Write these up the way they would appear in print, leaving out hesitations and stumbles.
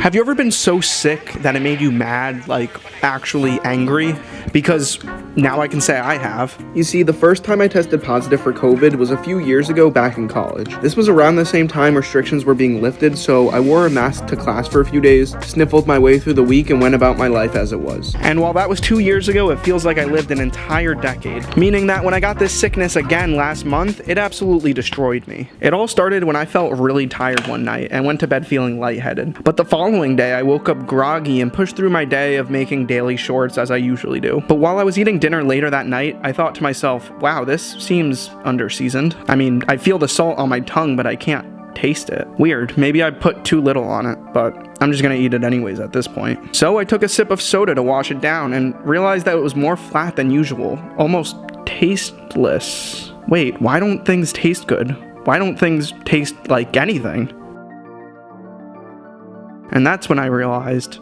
Have you ever been so sick that it made you mad, like actually angry? Because now I can say I have. You see, the first time I tested positive for COVID was a few years ago back in college. This was around the same time restrictions were being lifted, so I wore a mask to class for a few days, sniffled my way through the week, and went about my life as it was. And while that was 2 years ago, it feels like I lived an entire decade. Meaning that when I got this sickness again last month, it absolutely destroyed me. It all started when I felt really tired one night and went to bed feeling lightheaded. But the following day, I woke up groggy and pushed through my day of making daily shorts as I usually do. But while I was eating dinner later that night, I thought to myself, wow, this seems under-seasoned. I mean, I feel the salt on my tongue, but I can't taste it. Weird, maybe I put too little on it, but I'm just gonna eat it anyways at this point. So I took a sip of soda to wash it down and realized that it was more flat than usual, almost tasteless. Wait, why don't things taste good? Why don't things taste like anything? And that's when I realized,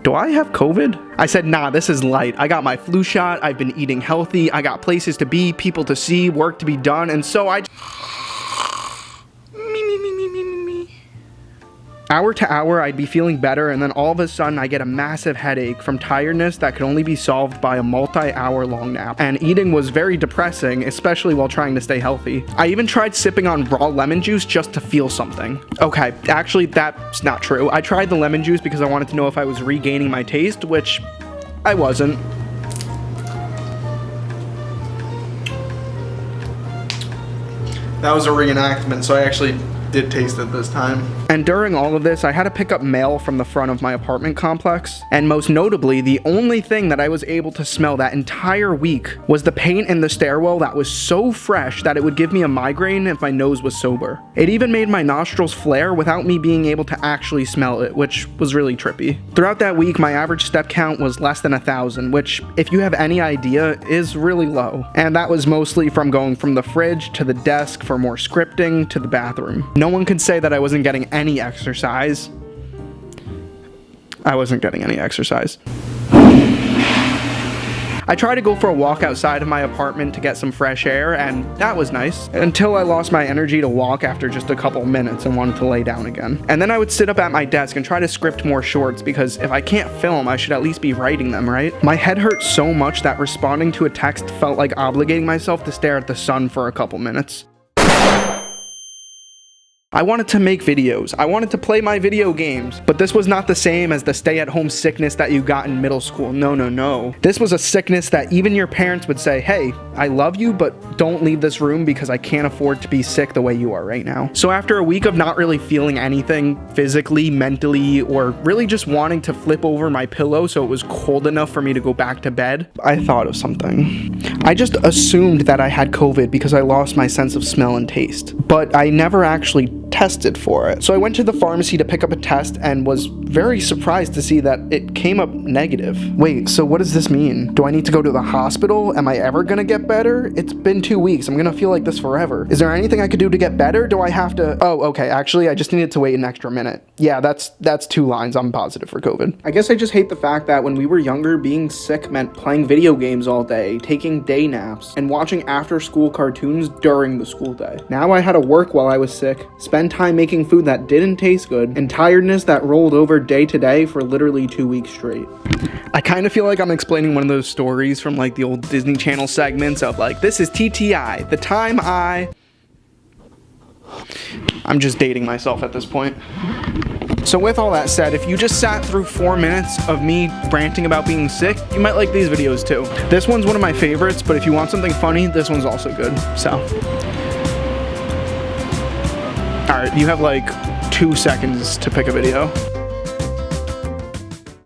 do I have COVID? I said, nah, this is light. I got my flu shot, I've been eating healthy, I got places to be, people to see, work to be done, and so I... Hour to hour, I'd be feeling better, and then all of a sudden, I get a massive headache from tiredness that could only be solved by a multi-hour long nap. And eating was very depressing, especially while trying to stay healthy. I even tried sipping on raw lemon juice just to feel something. Okay, actually, that's not true. I tried the lemon juice because I wanted to know if I was regaining my taste, which I wasn't. That was a reenactment, so I actually did taste it this time. And during all of this, I had to pick up mail from the front of my apartment complex. And most notably, the only thing that I was able to smell that entire week was the paint in the stairwell that was so fresh that it would give me a migraine if my nose was sober. It even made my nostrils flare without me being able to actually smell it, which was really trippy. Throughout that week, my average step count was less than 1,000, which, if you have any idea, is really low. And that was mostly from going from the fridge to the desk for more scripting to the bathroom. No one could say that I wasn't getting any exercise. I wasn't getting any exercise. I tried to go for a walk outside of my apartment to get some fresh air, and that was nice, until I lost my energy to walk after just a couple minutes and wanted to lay down again. And then I would sit up at my desk and try to script more shorts, because if I can't film, I should at least be writing them, right? My head hurt so much that responding to a text felt like obligating myself to stare at the sun for a couple minutes. I wanted to make videos, I wanted to play my video games, but this was not the same as the stay-at-home sickness that you got in middle school. No. This was a sickness that even your parents would say, hey, I love you, but don't leave this room because I can't afford to be sick the way you are right now. So after a week of not really feeling anything physically, mentally, or really just wanting to flip over my pillow so it was cold enough for me to go back to bed, I thought of something. I just assumed that I had COVID because I lost my sense of smell and taste, but I never actually tested for it. So I went to the pharmacy to pick up a test and was very surprised to see that it came up negative. Wait, so what does this mean? Do I need to go to the hospital? Am I ever gonna get better? It's been 2 weeks. I'm gonna feel like this forever. Is there anything I could do to get better? Do I have to... Oh, okay, actually, I just needed to wait an extra minute. Yeah, that's 2 lines. I'm positive for COVID. I guess I just hate the fact that when we were younger, being sick meant playing video games all day, taking day naps, and watching after-school cartoons during the school day. Now I had to work while I was sick, spend time making food that didn't taste good, and tiredness that rolled over day to day for literally 2 weeks straight. I kind of feel like I'm explaining one of those stories from like the old Disney Channel segments of like, this is TTI, the time I'm just dating myself at this point. So with all that said, if you just sat through 4 minutes of me ranting about being sick, you might like these videos too. This one's one of my favorites, but if you want something funny, this one's also good, so. Alright, you have like 2 seconds to pick a video.